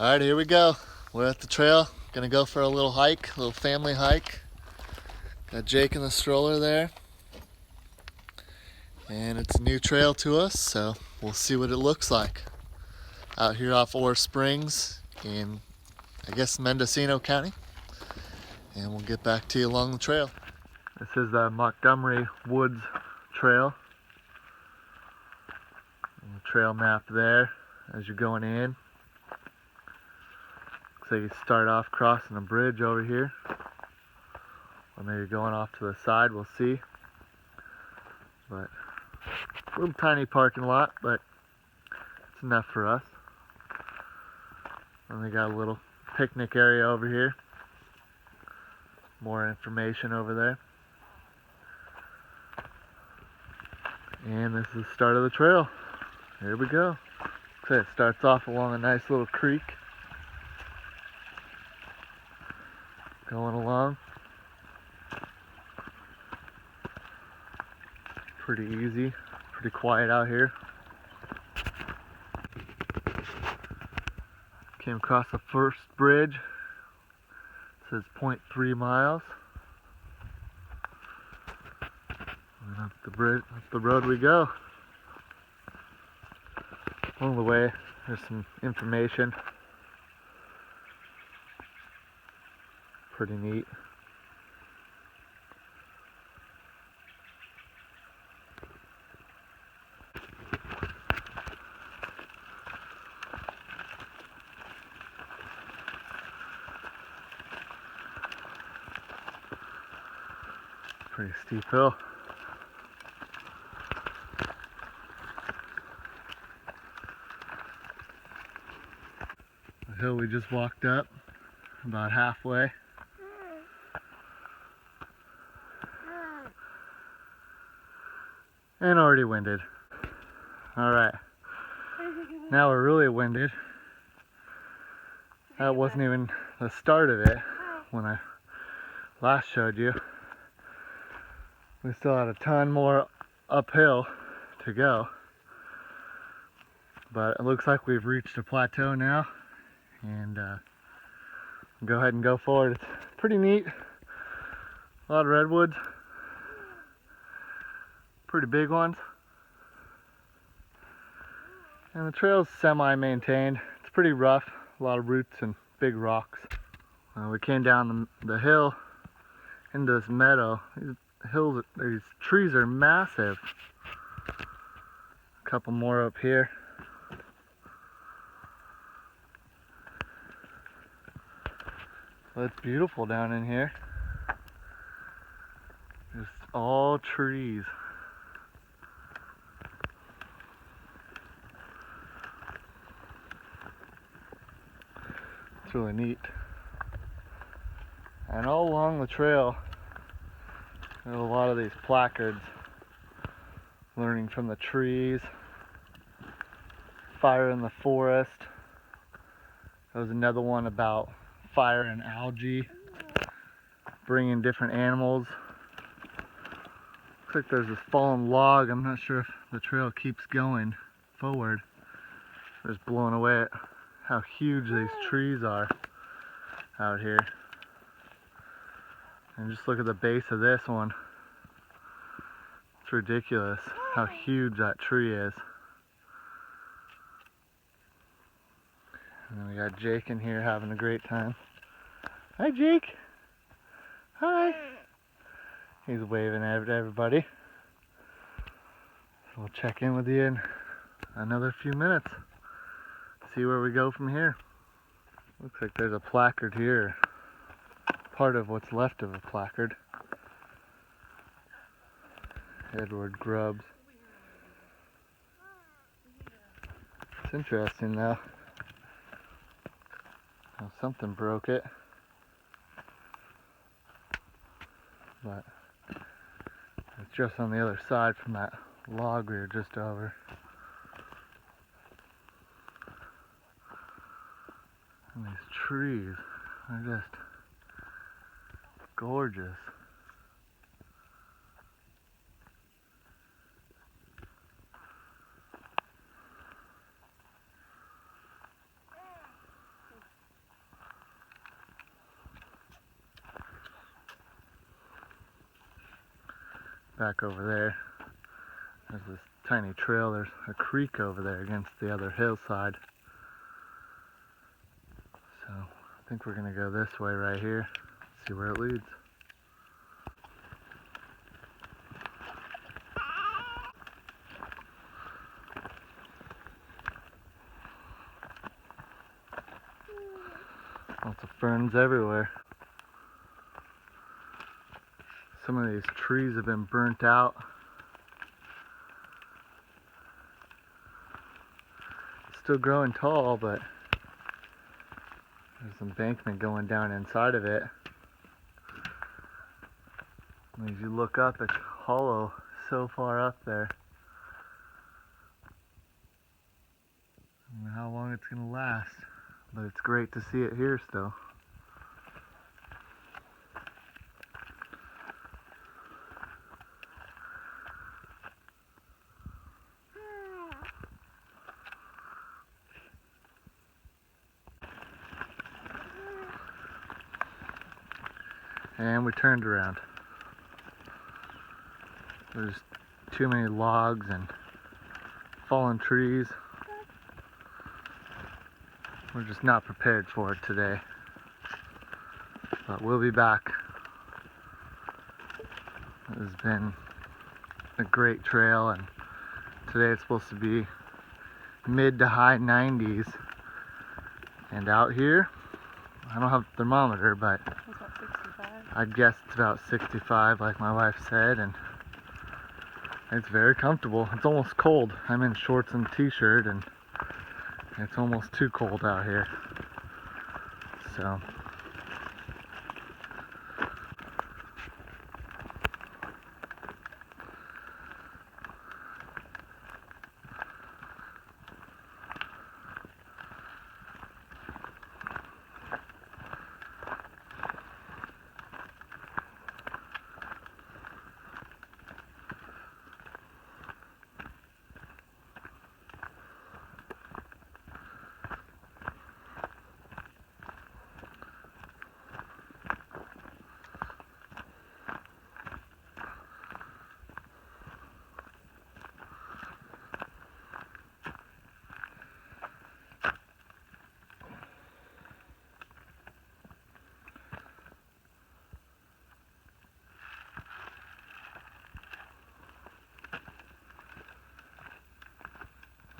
Alright, here we go. We're at the trail. Gonna go for a little hike, a little family hike. Got Jake in the stroller there. And it's a new trail to us, so we'll see what it looks like. Out here off Ore Springs in, I guess, Mendocino County. And we'll get back to you along the trail. This is the Montgomery Woods Trail. And the trail map there as you're going in. So you start off crossing a bridge over here, or maybe going off to the side, we'll see. But a little tiny parking lot, but it's enough for us. And we got a little picnic area over here. More information over there. And this is the start of the trail. Here we go. So it starts off along a nice little creek. Going along. Pretty easy, pretty quiet out here. Came across the first bridge. It says 0.3 miles. And up the bridge, up the road we go. Along the way, there's some information. Pretty neat. Pretty steep hill. The hill we just walked up, about halfway. And already winded. Alright. Now we're really winded. That wasn't even the start of it when I last showed you. We still had a ton more uphill to go. But it looks like we've reached a plateau now. And go ahead and go forward. It's pretty neat. A lot of redwoods. Pretty big ones. And the trail's semi-maintained. It's pretty rough. A lot of roots and big rocks. We came down the hill into this meadow. These trees are massive. A couple more up here. Well, it's beautiful down in here. Just all trees. It's really neat. And all along the trail, there's a lot of these placards. Learning from the trees. Fire in the forest. There was another one about fire and algae. Bringing different animals. Looks like there's this fallen log. I'm not sure if the trail keeps going forward. Just blown away at how huge these trees are out here. And just look at the base of this one. It's ridiculous how huge that tree is. And then we got Jake in here having a great time. Hi, Jake. Hi. He's waving at everybody. So we'll check in with you in another few minutes. See where we go from here. Looks like there's a placard here. Part of what's left of a placard. Edward Grubbs. It's interesting though. Well, something broke it. But it's just on the other side from that log we were just over. And these trees are just gorgeous. back over there. There's this tiny trail. There's a creek over there against the other hillside. So I think we're gonna go this way right here, see where it leads. Lots of ferns everywhere. Some of these trees have been burnt out. It's still growing tall, but there's an embankment going down inside of it. And as you look up, it's hollow so far up there. I don't know how long it's going to last, but it's great to see it here still. And we turned around. There's too many logs and fallen trees. We're just not prepared for it today. But we'll be back. It has been a great trail, and today it's supposed to be mid to high 90s. And out here, I don't have a thermometer, but I'd guess it's about 65 like my wife said, and it's very comfortable. It's almost cold. I'm in shorts and t-shirt, and it's almost too cold out here. So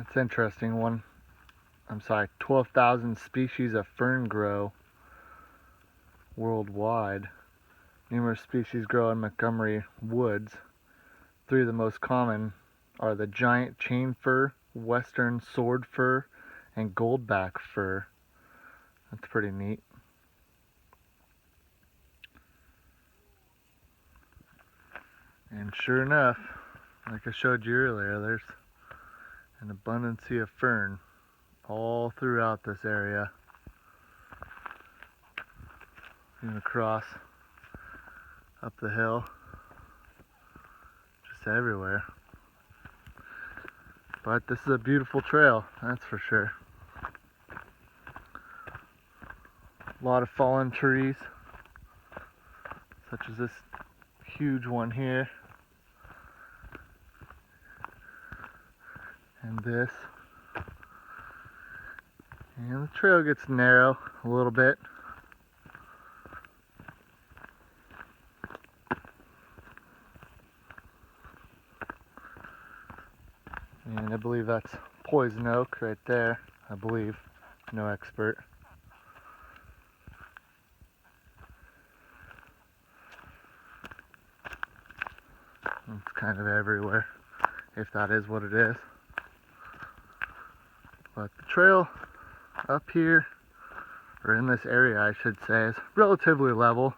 it's interesting. 12,000 species of fern grow worldwide. Numerous species grow in Montgomery Woods. Three of the most common are the giant chain fir, western sword fir, and goldback fir. That's pretty neat. And sure enough, like I showed you earlier, there's an abundance of fern all throughout this area. Even across, up the hill, just everywhere. But this is a beautiful trail, that's for sure. A lot of fallen trees, such as this huge one here. And this. And the trail gets narrow a little bit. And I believe that's poison oak right there. I believe. No expert. It's kind of everywhere, if that is what it is. But the trail up here, or in this area I should say, is relatively level.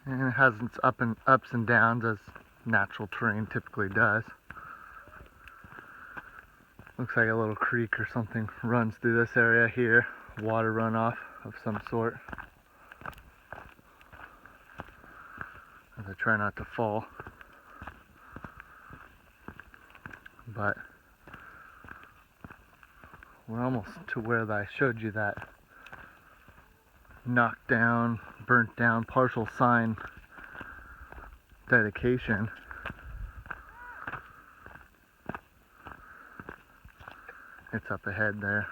And it has its ups and downs as natural terrain typically does. Looks like a little creek or something runs through this area here. Water runoff of some sort. As I try not to fall. But we're almost to where I showed you that knocked down, burnt down partial sign dedication. It's up ahead there.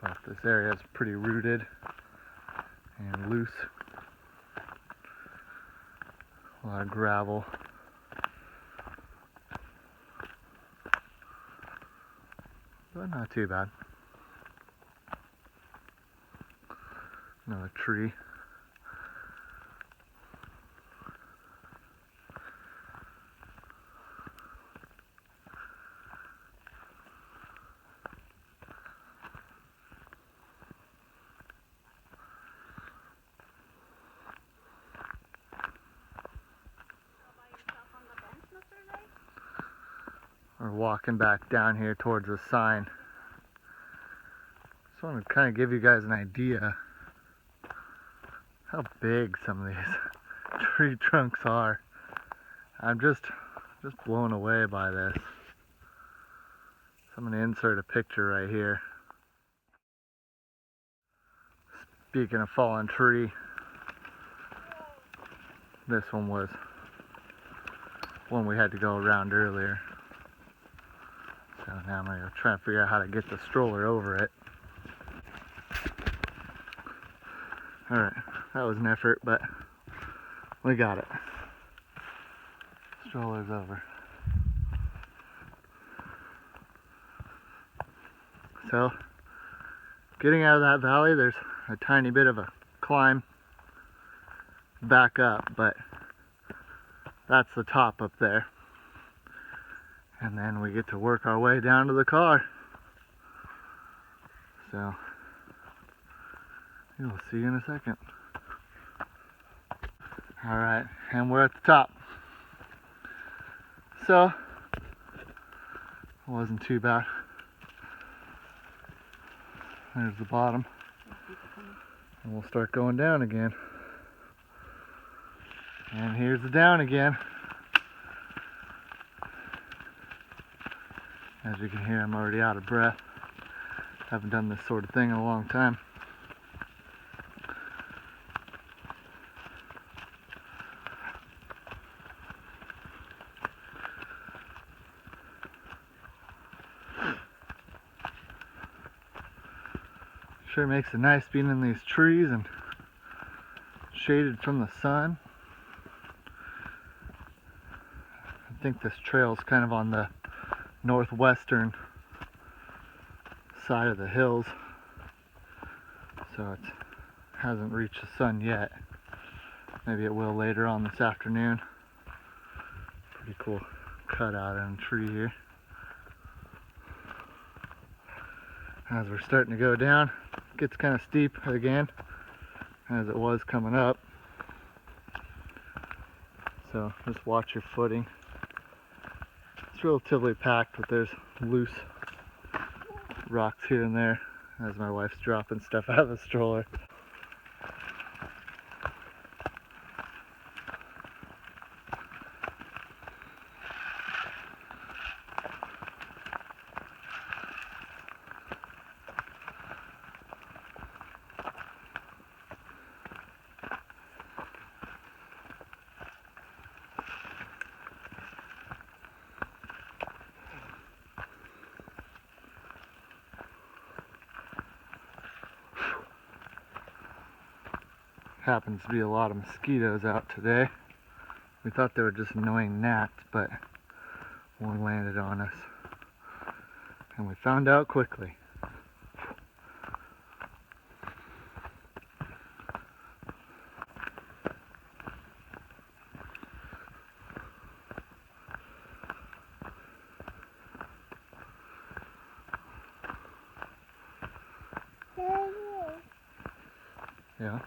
But this area is pretty rooted and loose. A lot of gravel. But not too bad. Another tree. We're walking back down here towards the sign. Just want to kind of give you guys an idea how big some of these tree trunks are. I'm just blown away by this. So I'm going to insert a picture right here. Speaking of fallen tree, this one was one we had to go around earlier. So now I'm going to try and figure out how to get the stroller over it. Alright, that was an effort, but we got it. Stroller's over. So, getting out of that valley, there's a tiny bit of a climb back up, but that's the top up there. And then we get to work our way down to the car. So, we'll see you in a second. Alright, and we're at the top. So, it wasn't too bad. There's the bottom. And we'll start going down again. And here's the down again. As you can hear, I'm already out of breath. Haven't done this sort of thing in a long time. Sure makes it nice being in these trees and shaded from the sun. I think this trail is kind of on the northwestern side of the hills, so it hasn't reached the sun yet. Maybe it will later on this afternoon. Pretty cool cutout in a tree here. As we're starting to go down, it gets kind of steep again, as it was coming up. So just watch your footing. It's relatively packed, but there's loose rocks here and there as my wife's dropping stuff out of the stroller. Happens to be a lot of mosquitoes out today. We thought they were just annoying gnats, but one landed on us. And we found out quickly. Yeah.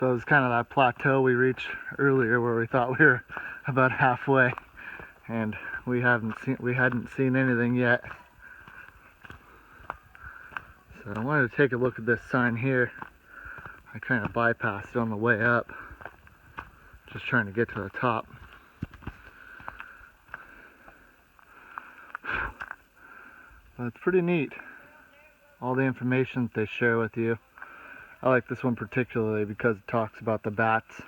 So it's kind of that plateau we reached earlier where we thought we were about halfway, and we hadn't seen anything yet. So I wanted to take a look at this sign here. I kind of bypassed it on the way up, just trying to get to the top. But it's pretty neat, all the information that they share with you. I like this one particularly because it talks about the bats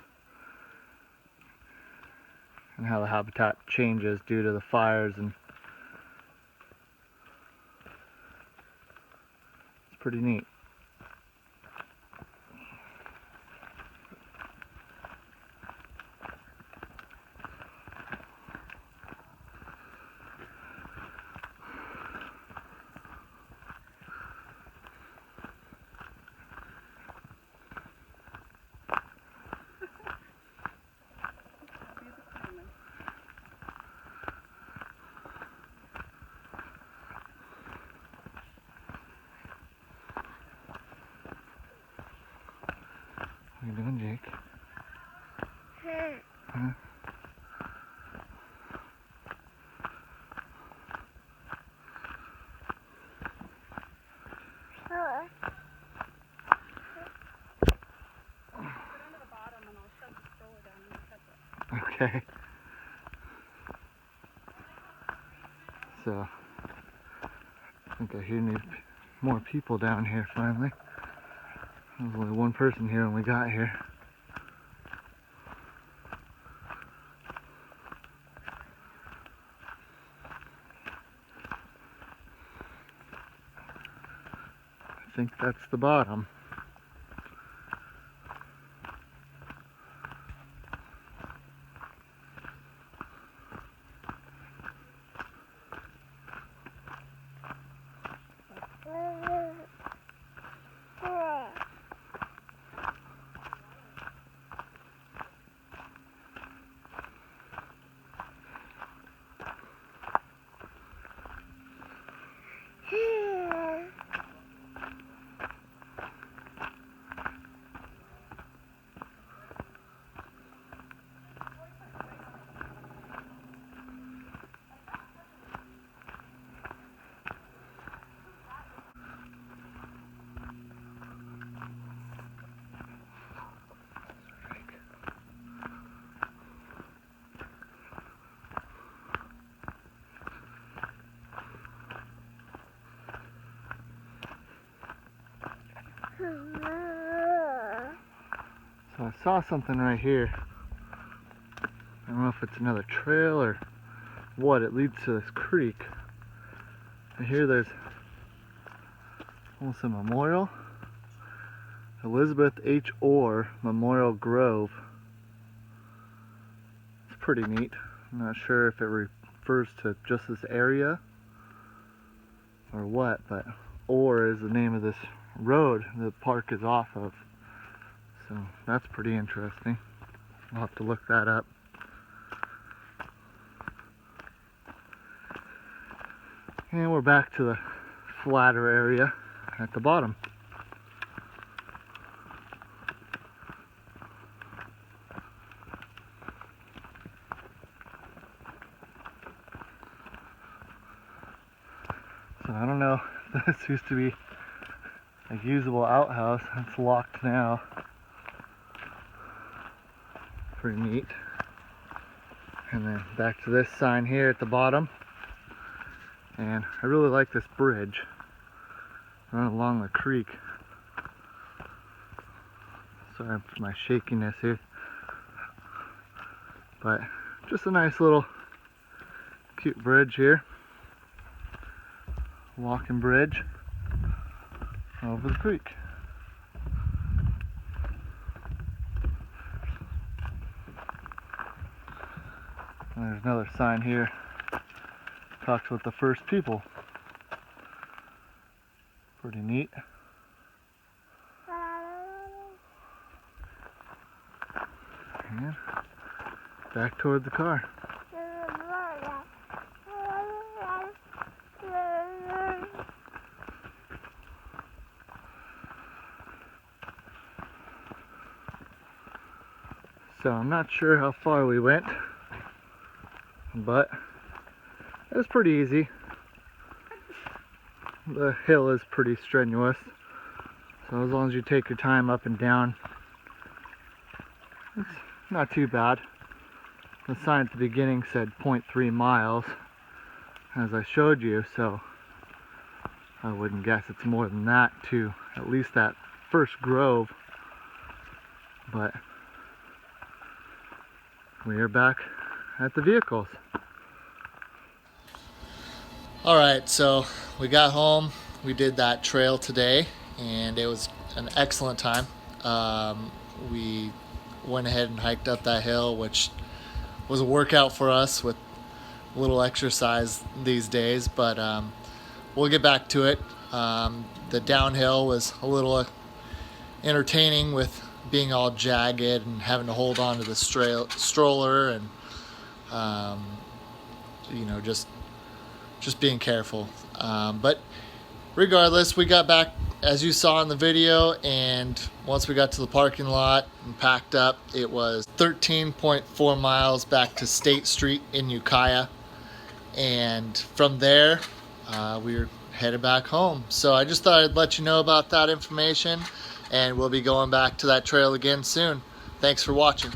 and how the habitat changes due to the fires, and it's pretty neat. What are you doing, Jake? Huh? Okay. So, I think I hear more people down here finally. There was only one person here when we got here. I think that's the bottom. So I saw something right here. I don't know if it's another trail or what. It leads to this creek. And here there's almost a memorial. Elizabeth H. Orr Memorial Grove. It's pretty neat. I'm not sure if it refers to just this area or what, but Orr is the name of this road the park is off of. So that's pretty interesting. I'll have to look that up. And we're back to the flatter area at the bottom. So I don't know, this used to be a usable outhouse. It's locked now. Pretty neat. And then back to this sign here at the bottom. And I really like this bridge running along the creek. Sorry for my shakiness here. But just a nice little cute bridge here. Walking bridge over the creek. And there's another sign here. Talks with the first people. Pretty neat. And back toward the car. So I'm not sure how far we went, but It was pretty easy. The hill is pretty strenuous, so as long as you take your time up and down, it's not too bad. The sign at the beginning said 0.3 miles, as I showed you, so I wouldn't guess it's more than that to at least that first grove. But we are back at the vehicles. Alright, so we got home, we did that trail today, and it was an excellent time. We went ahead and hiked up that hill, which was a workout for us with a little exercise these days, but we'll get back to it. The downhill was a little entertaining with being all jagged and having to hold on to the stroller and you know, just being careful. But regardless, we got back as you saw in the video, and once we got to the parking lot and packed up, it was 13.4 miles back to State Street in Ukiah, and from there we were headed back home. So I just thought I'd let you know about that information, and we'll be going back to that trail again soon. Thanks for watching.